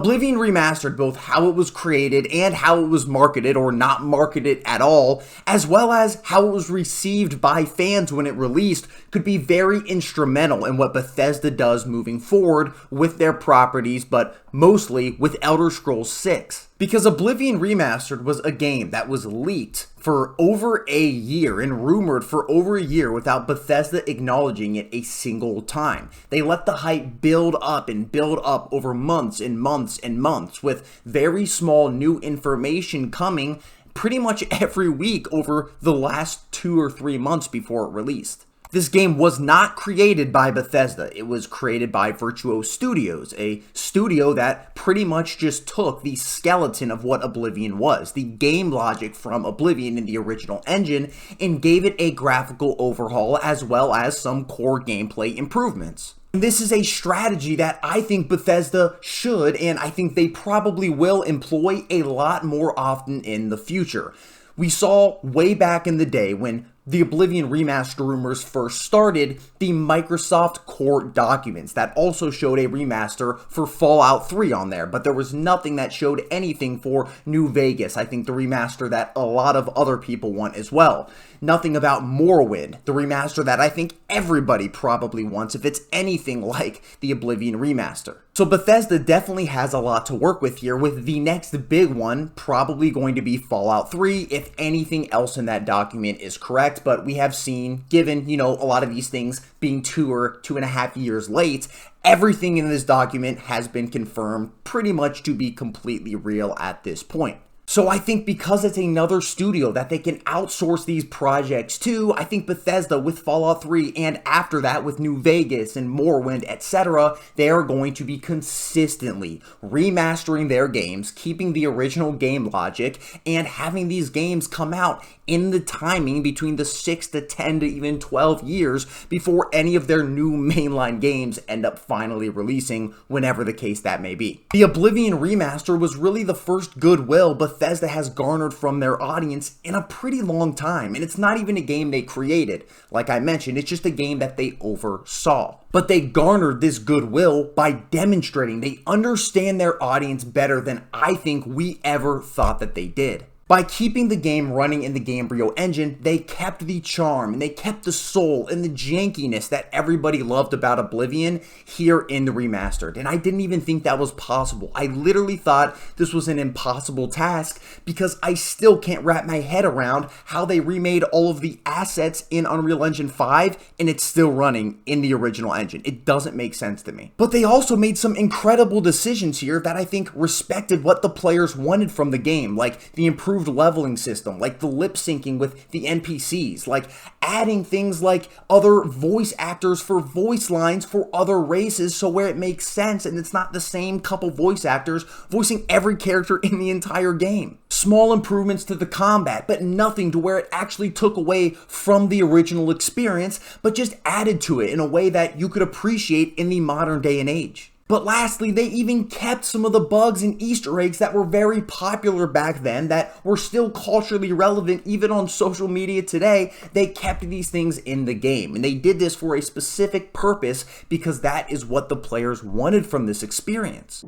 Oblivion Remastered, both how it was created and how it was marketed or not marketed at all, as well as how it was received by fans when it released, could be very instrumental in what Bethesda does moving forward with their properties, but mostly with Elder Scrolls 6. Because Oblivion Remastered was a game that was leaked for over a year and rumored for over a year without Bethesda acknowledging it a single time. They let the hype build up and build up over months and months and months, with very small new information coming pretty much every week over the last 2 or 3 months before it released. This game was not created by Bethesda. It was created by Virtuos Studios, a studio that pretty much just took the skeleton of what Oblivion was, the game logic from Oblivion in the original engine, and gave it a graphical overhaul as well as some core gameplay improvements. This is a strategy that I think Bethesda should, and I think they probably will, employ a lot more often in the future. We saw way back in the day when the Oblivion Remastered rumors first started, the Microsoft core documents that also showed a remaster for Fallout 3 on there, but there was nothing that showed anything for New Vegas, I think the remaster that a lot of other people want as well. Nothing about Morrowind, the remaster that I think everybody probably wants if it's anything like the Oblivion Remaster. So Bethesda definitely has a lot to work with here, with the next big one probably going to be Fallout 3 if anything else in that document is correct, but we have seen, given, a lot of these things being 2 or 2.5 years late, everything in this document has been confirmed pretty much to be completely real at this point. So I think because it's another studio that they can outsource these projects to, I think Bethesda with Fallout 3 and after that with New Vegas and Morrowind, etc., they are going to be consistently remastering their games, keeping the original game logic, and having these games come out in the timing between the 6 to 10 to even 12 years before any of their new mainline games end up finally releasing, whenever the case that may be. The Oblivion Remaster was really the first goodwill Bethesda has garnered from their audience in a pretty long time, and it's not even a game they created. Like I mentioned, it's just a game that they oversaw. But they garnered this goodwill by demonstrating they understand their audience better than I think we ever thought that they did. By keeping the game running in the Gamebryo engine, they kept the charm and they kept the soul and the jankiness that everybody loved about Oblivion here in the Remastered. And I didn't even think that was possible. I literally thought this was an impossible task because I still can't wrap my head around how they remade all of the assets in Unreal Engine 5 and it's still running in the original engine. It doesn't make sense to me. But they also made some incredible decisions here that I think respected what the players wanted from the game, like the improved leveling system, like the lip syncing with the NPCs, like adding things like other voice actors for voice lines for other races, so where it makes sense and it's not the same couple voice actors voicing every character in the entire game. Small improvements to the combat, but nothing to where it actually took away from the original experience, but just added to it in a way that you could appreciate in the modern day and age. But lastly, they even kept some of the bugs and Easter eggs that were very popular back then that were still culturally relevant even on social media today. They kept these things in the game, and they did this for a specific purpose because that is what the players wanted from this experience.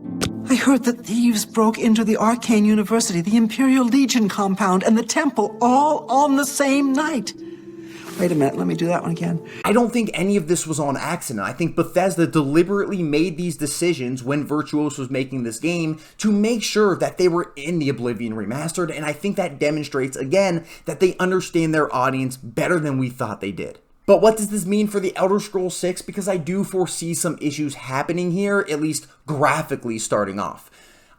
I heard that thieves broke into the Arcane University, the Imperial Legion compound, and the temple all on the same night. Wait a minute, let me do that one again. I don't think any of this was on accident. I think Bethesda deliberately made these decisions when Virtuos was making this game to make sure that they were in the Oblivion Remastered, and I think that demonstrates, again, that they understand their audience better than we thought they did. But what does this mean for the Elder Scrolls 6? Because I do foresee some issues happening here, at least graphically starting off.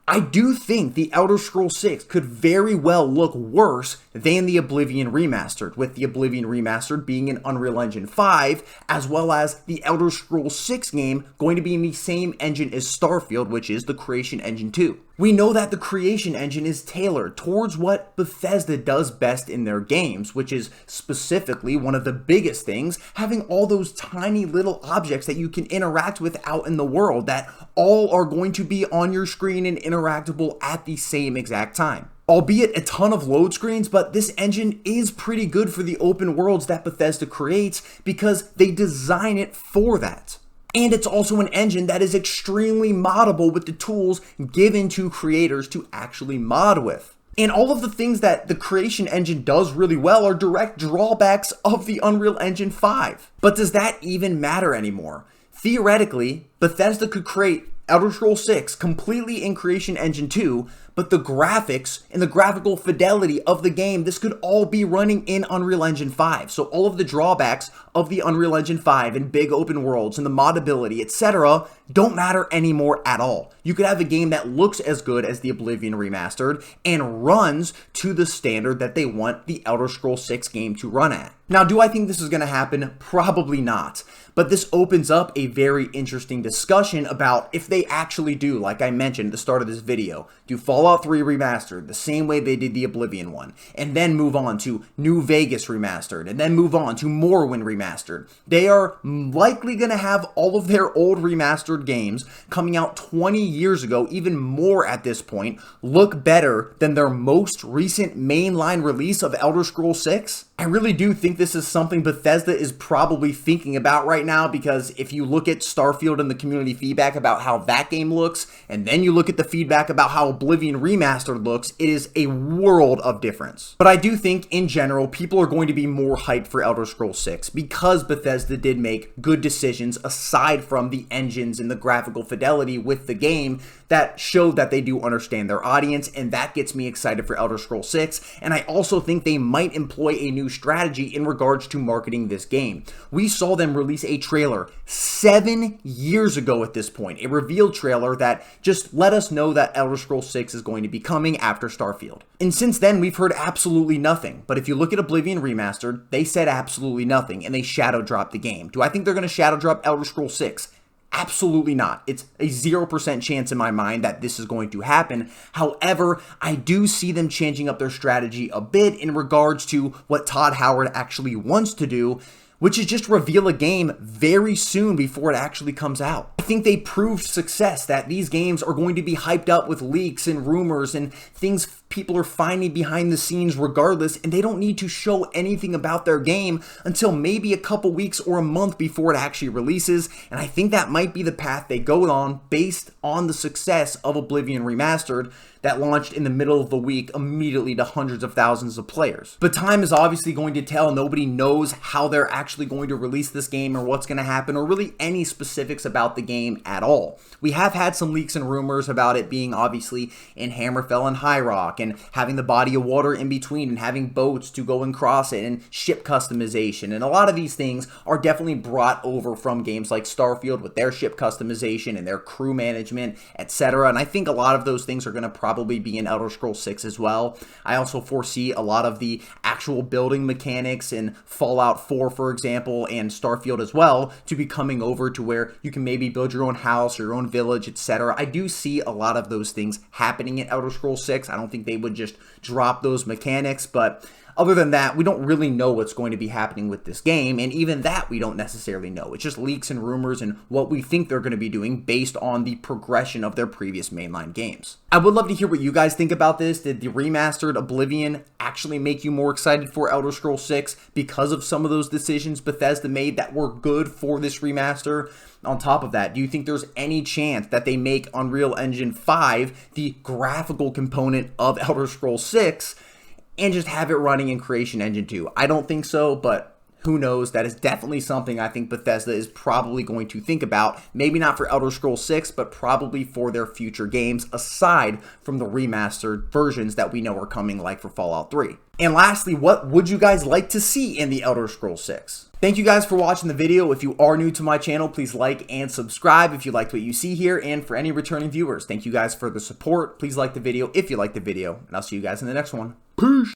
I do think the Elder Scrolls 6 could very well look worse than the Oblivion Remastered, with the Oblivion Remastered being in Unreal Engine 5, as well as the Elder Scrolls 6 game going to be in the same engine as Starfield, which is the Creation Engine 2. We know that the Creation Engine is tailored towards what Bethesda does best in their games, which is specifically one of the biggest things, having all those tiny little objects that you can interact with out in the world that all are going to be on your screen and interactable at the same exact time. Albeit a ton of load screens, but this engine is pretty good for the open worlds that Bethesda creates because they design it for that. And it's also an engine that is extremely moddable with the tools given to creators to actually mod with. And all of the things that the creation engine does really well are direct drawbacks of the Unreal Engine 5. But does that even matter anymore? Theoretically, Bethesda could create Elder Scrolls 6 completely in Creation Engine 2, but the graphics and the graphical fidelity of the game, this could all be running in Unreal Engine 5. So all of the drawbacks of the Unreal Engine 5 and big open worlds and the moddability, etc., don't matter anymore at all. You could have a game that looks as good as the Oblivion Remastered and runs to the standard that they want the Elder Scrolls 6 game to run at. Now, do I think this is going to happen? Probably not. But this opens up a very interesting discussion about if they actually do, like I mentioned at the start of this video, do Fallout 3 Remastered the same way they did the Oblivion one, and then move on to New Vegas Remastered, and then move on to Morrowind Remastered. They are likely going to have all of their old remastered games coming out 20 years ago, even more at this point, look better than their most recent mainline release of Elder Scrolls 6? I really do think this is something Bethesda is probably thinking about right now, because if you look at Starfield and the community feedback about how that game looks, and then you look at the feedback about how Oblivion Remastered looks, it is a world of difference. But I do think, in general, people are going to be more hyped for Elder Scrolls 6 because Bethesda did make good decisions aside from the engines and the graphical fidelity with the game that showed that they do understand their audience, and that gets me excited for Elder Scrolls 6. And I also think they might employ a new strategy in regards to marketing this game. We saw them release a trailer 7 years ago at this point, a reveal trailer that just let us know that Elder Scrolls 6 is going to be coming after Starfield. And since then, we've heard absolutely nothing. But if you look at Oblivion Remastered, they said absolutely nothing, and they shadow dropped the game. Do I think they're going to shadow drop Elder Scrolls 6? Absolutely not. It's a 0% chance in my mind that this is going to happen. However, I do see them changing up their strategy a bit in regards to what Todd Howard actually wants to do, which is just reveal a game very soon before it actually comes out. I think they proved success, that these games are going to be hyped up with leaks and rumors and things people are finding behind the scenes regardless, and they don't need to show anything about their game until maybe a couple weeks or a month before it actually releases. And I think that might be the path they go on based on the success of Oblivion Remastered that launched in the middle of the week immediately to hundreds of thousands of players. But time is obviously going to tell. Nobody knows how they're actually going to release this game or what's going to happen or really any specifics about the game at all. We have had some leaks and rumors about it being obviously in Hammerfell and High Rock and having the body of water in between and having boats to go and cross it and ship customization. And a lot of these things are definitely brought over from games like Starfield with their ship customization and their crew management, etc. And I think a lot of those things are going to probably be in Elder Scrolls 6 as well. I also foresee a lot of the actual building mechanics in Fallout 4, for example, and Starfield as well, to be coming over to where you can maybe build your own house or your own village, etc. I do see a lot of those things happening in Elder Scrolls 6. I don't think they would just drop those mechanics, but other than that, we don't really know what's going to be happening with this game, and even that we don't necessarily know. It's just leaks and rumors and what we think they're going to be doing based on the progression of their previous mainline games. I would love to hear what you guys think about this. Did the remastered Oblivion actually make you more excited for Elder Scrolls 6 because of some of those decisions Bethesda made that were good for this remaster? On top of that, do you think there's any chance that they make Unreal Engine 5 the graphical component of Elder Scrolls 6 and just have it running in Creation Engine 2? I don't think so, but who knows? That is definitely something I think Bethesda is probably going to think about. Maybe not for Elder Scrolls 6, but probably for their future games, aside from the remastered versions that we know are coming, like for Fallout 3. And lastly, what would you guys like to see in the Elder Scrolls 6? Thank you guys for watching the video. If you are new to my channel, please like and subscribe if you liked what you see here. And for any returning viewers, thank you guys for the support. Please like the video if you liked the video, and I'll see you guys in the next one. Peace!